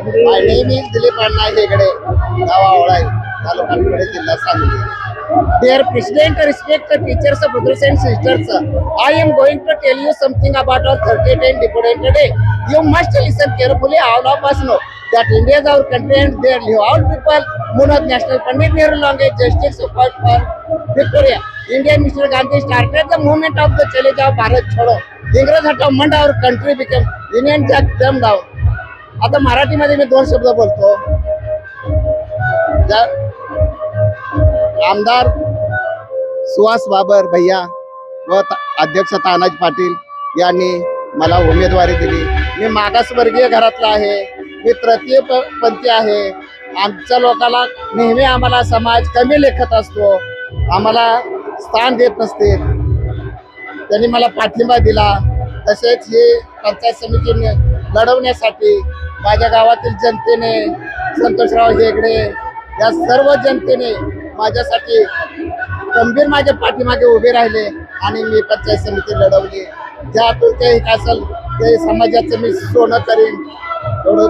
My name is Dilip Anna Hegde, Gawawalai, Taluka Pune, Jilla Sangli. Dear President, respected teachers, brothers and sisters, I am going to tell you something about our 30th Independence Day. You must listen carefully. All of us know that India is our country and there live all people. Munad National Pandit Nehru longest justice support for Victoria. India, Mr. Gandhi started the movement of the Chale Jao Bharat Chodo. Ingraz Hatav Mand, our country became Union Jack them down. आता मराठीमध्ये मी दोन शब्द बोलतो. आमदार सुहास बाबर भैया व अध्यक्ष तानाजी पाटील यांनी मला उमेदवारी दिली. मी मागासवर्गीय घरातला आहे, मी तृतीय पंथी आहे. आमच्या लोकांना नेहमी आम्हाला समाज कमी लेखत असतो, आम्हाला स्थान देत नसते. त्यांनी मला पाठिंबा दिला. तसेच हे पंचायत समितीने लढवण्यासाठी माझ्या गावातील जनतेने, संतोषराव हेगडे या सर्व जनतेने माझ्यासाठी गंभीर माझ्या पाठीमागे उभे राहिले आणि मी पंचायत समिती लढवली. ज्यातून ते असेल ते समाजाचं मी सोनं करीन एवढं